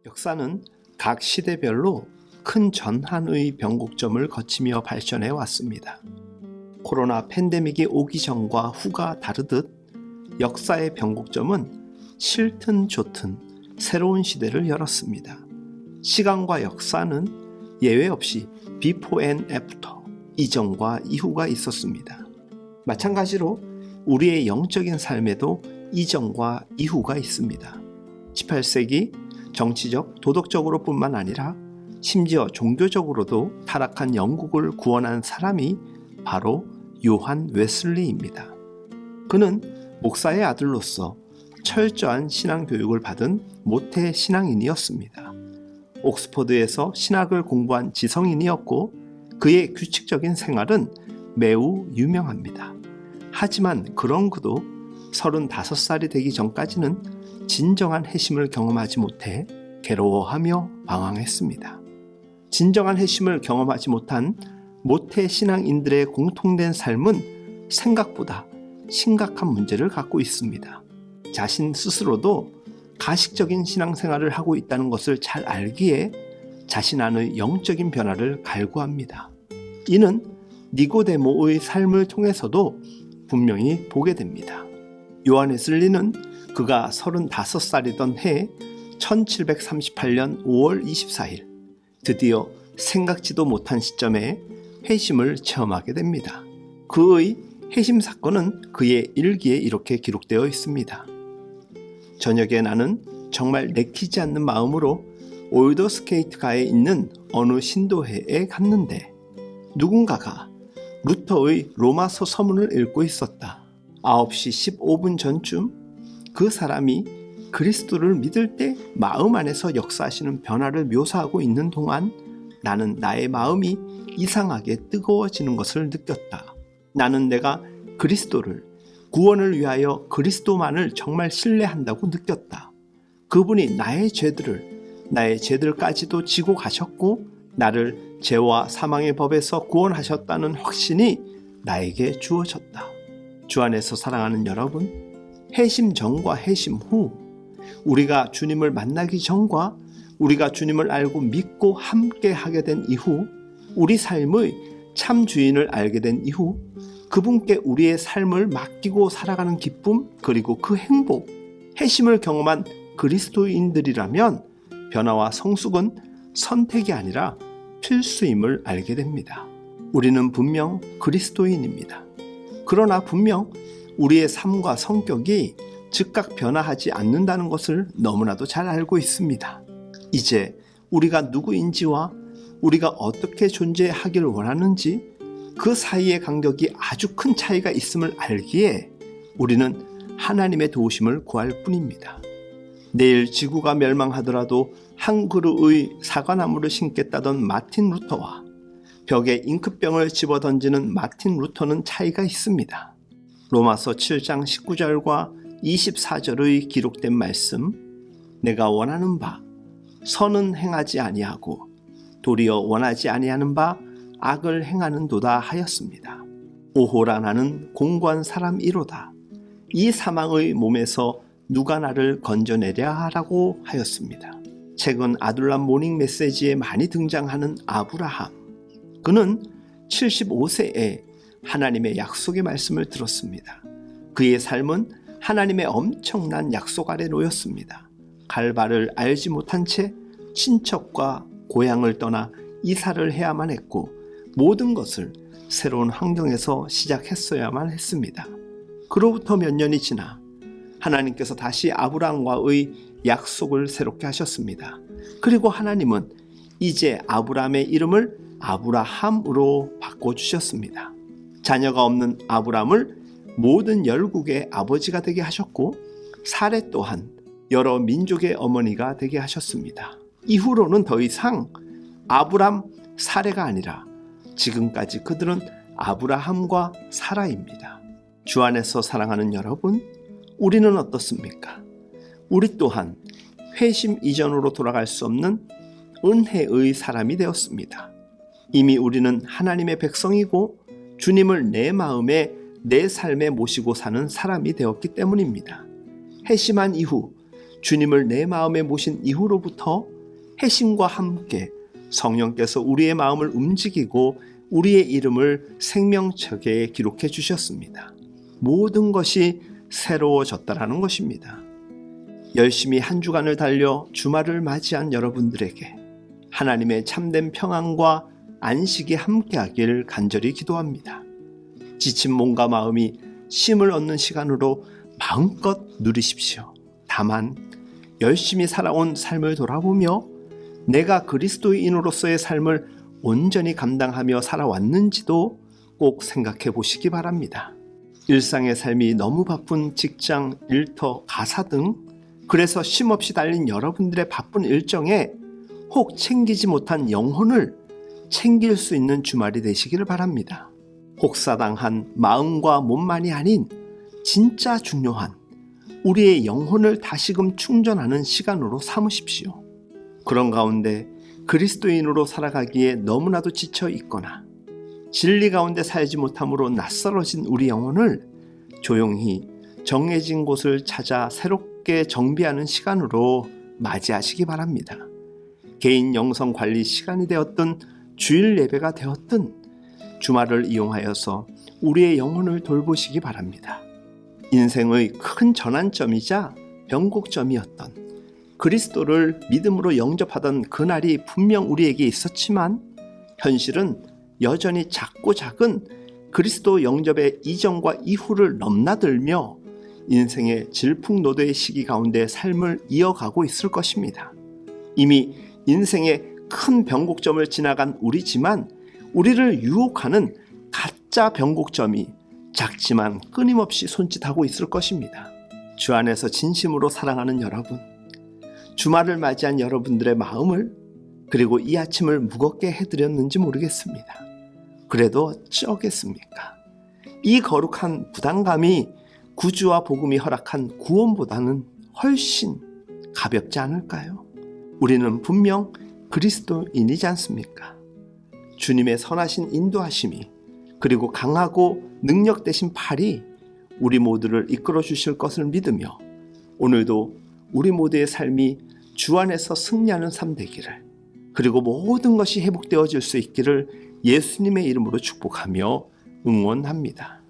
역사는 각 시대별로 큰 전환의 변곡점을 거치며 발전해 왔습니다. 코로나 팬데믹이 오기 전과 후가 다르듯 역사의 변곡점은 싫든 좋든 새로운 시대를 열었습니다. 시간과 역사는 예외 없이 before and after, 이전과 이후가 있었습니다. 마찬가지로 우리의 영적인 삶에도 이전과 이후가 있습니다. 18세기 정치적, 도덕적으로 뿐만 아니라 심지어 종교적으로도 타락한 영국을 구원한 사람이 바로 요한 웨슬리입니다. 그는 목사의 아들로서 철저한 신앙교육을 받은 모태 신앙인이었습니다. 옥스퍼드에서 신학을 공부한 지성인이었고 그의 규칙적인 생활은 매우 유명합니다. 하지만 그런 그도 35살이 되기 전까지는 진정한 회심을 경험하지 못해 괴로워하며 방황했습니다. 진정한 회심을 경험하지 못한 모태 신앙인들의 공통된 삶은 생각보다 심각한 문제를 갖고 있습니다. 자신 스스로도 가식적인 신앙생활을 하고 있다는 것을 잘 알기에 자신 안의 영적인 변화를 갈구합니다. 이는 니고데모의 삶을 통해서도 분명히 보게 됩니다. 요한 웨슬리는 그가 35살이던 해 1738년 5월 24일 드디어 생각지도 못한 시점에 회심을 체험하게 됩니다. 그의 회심 사건은 그의 일기에 이렇게 기록되어 있습니다. 저녁에 나는 정말 내키지 않는 마음으로 올더스케이트가에 있는 어느 신도회에 갔는데 누군가가 루터의 로마서 서문을 읽고 있었다. 9시 15분 전쯤 그 사람이 그리스도를 믿을 때 마음 안에서 역사하시는 변화를 묘사하고 있는 동안 나는 나의 마음이 이상하게 뜨거워지는 것을 느꼈다. 나는 내가 그리스도를, 구원을 위하여 그리스도만을 정말 신뢰한다고 느꼈다. 그분이 나의 죄들까지도 지고 가셨고 나를 죄와 사망의 법에서 구원하셨다는 확신이 나에게 주어졌다. 주 안에서 사랑하는 여러분, 회심 전과 회심 후, 우리가 주님을 만나기 전과 우리가 주님을 알고 믿고 함께 하게 된 이후, 우리 삶의 참 주인을 알게 된 이후 그분께 우리의 삶을 맡기고 살아가는 기쁨, 그리고 그 행복, 회심을 경험한 그리스도인들이라면 변화와 성숙은 선택이 아니라 필수임을 알게 됩니다. 우리는 분명 그리스도인입니다. 그러나 분명 우리의 삶과 성격이 즉각 변화하지 않는다는 것을 너무나도 잘 알고 있습니다. 이제 우리가 누구인지와 우리가 어떻게 존재하기를 원하는지 그 사이의 간격이 아주 큰 차이가 있음을 알기에 우리는 하나님의 도우심을 구할 뿐입니다. 내일 지구가 멸망하더라도 한 그루의 사과나무를 심겠다던 마틴 루터와 벽에 잉크병을 집어던지는 마틴 루터는 차이가 있습니다. 로마서 7장 19절과 24절의 기록된 말씀, 내가 원하는 바 선은 행하지 아니하고 도리어 원하지 아니하는 바 악을 행하는도다 하였습니다. 오호라 나는 공고한 사람이로다. 이 사망의 몸에서 누가 나를 건져내랴 하라고 하였습니다. 최근 아둘람 모닝 메시지에 많이 등장하는 아브라함. 그는 75세에 하나님의 약속의 말씀을 들었습니다. 그의 삶은 하나님의 엄청난 약속 아래 놓였습니다. 갈 바를 알지 못한 채 친척과 고향을 떠나 이사를 해야만 했고 모든 것을 새로운 환경에서 시작했어야만 했습니다. 그로부터 몇 년이 지나 하나님께서 다시 아브라함과의 약속을 새롭게 하셨습니다. 그리고 하나님은 이제 아브라함의 이름을 아브라함으로 바꿔주셨습니다. 자녀가 없는 아브라함을 모든 열국의 아버지가 되게 하셨고 사레 또한 여러 민족의 어머니가 되게 하셨습니다. 이후로는 더 이상 아브람, 사레가 아니라 지금까지 그들은 아브라함과 사라입니다. 주 안에서 사랑하는 여러분, 우리는 어떻습니까? 우리 또한 회심 이전으로 돌아갈 수 없는 은혜의 사람이 되었습니다. 이미 우리는 하나님의 백성이고 주님을 내 마음에 내 삶에 모시고 사는 사람이 되었기 때문입니다. 회심한 이후 주님을 내 마음에 모신 이후로부터 해심과 함께 성령께서 우리의 마음을 움직이고 우리의 이름을 생명책에 기록해 주셨습니다. 모든 것이 새로워졌다라는 것입니다. 열심히 한 주간을 달려 주말을 맞이한 여러분들에게 하나님의 참된 평안과 안식이 함께하길 간절히 기도합니다. 지친 몸과 마음이 쉼을 얻는 시간으로 마음껏 누리십시오. 다만 열심히 살아온 삶을 돌아보며 내가 그리스도인으로서의 삶을 온전히 감당하며 살아왔는지도 꼭 생각해 보시기 바랍니다. 일상의 삶이 너무 바쁜 직장, 일터, 가사 등 그래서 쉼없이 달린 여러분들의 바쁜 일정에 혹 챙기지 못한 영혼을 챙길 수 있는 주말이 되시기를 바랍니다. 혹사당한 마음과 몸만이 아닌 진짜 중요한 우리의 영혼을 다시금 충전하는 시간으로 삼으십시오. 그런 가운데 그리스도인으로 살아가기에 너무나도 지쳐 있거나 진리 가운데 살지 못함으로 낯설어진 우리 영혼을 조용히 정해진 곳을 찾아 새롭게 정비하는 시간으로 맞이하시기 바랍니다. 개인 영성 관리 시간이 되었든 주일 예배가 되었든 주말을 이용하여서 우리의 영혼을 돌보시기 바랍니다. 인생의 큰 전환점이자 변곡점이었던 그리스도를 믿음으로 영접하던 그날이 분명 우리에게 있었지만 현실은 여전히 작고 작은 그리스도 영접의 이전과 이후를 넘나들며 인생의 질풍노도의 시기 가운데 삶을 이어가고 있을 것입니다. 이미 인생의 큰 변곡점을 지나간 우리지만 우리를 유혹하는 가짜 변곡점이 작지만 끊임없이 손짓하고 있을 것입니다. 주 안에서 진심으로 사랑하는 여러분, 주말을 맞이한 여러분들의 마음을 그리고 이 아침을 무겁게 해드렸는지 모르겠습니다. 그래도 어쩌겠습니까? 이 거룩한 부담감이 구주와 복음이 허락한 구원보다는 훨씬 가볍지 않을까요? 우리는 분명 그리스도인이지 않습니까? 주님의 선하신 인도하심이 그리고 강하고 능력되신 팔이 우리 모두를 이끌어 주실 것을 믿으며 오늘도 우리 모두의 삶이 주 안에서 승리하는 삶 되기를 그리고 모든 것이 회복되어질 수 있기를 예수님의 이름으로 축복하며 응원합니다.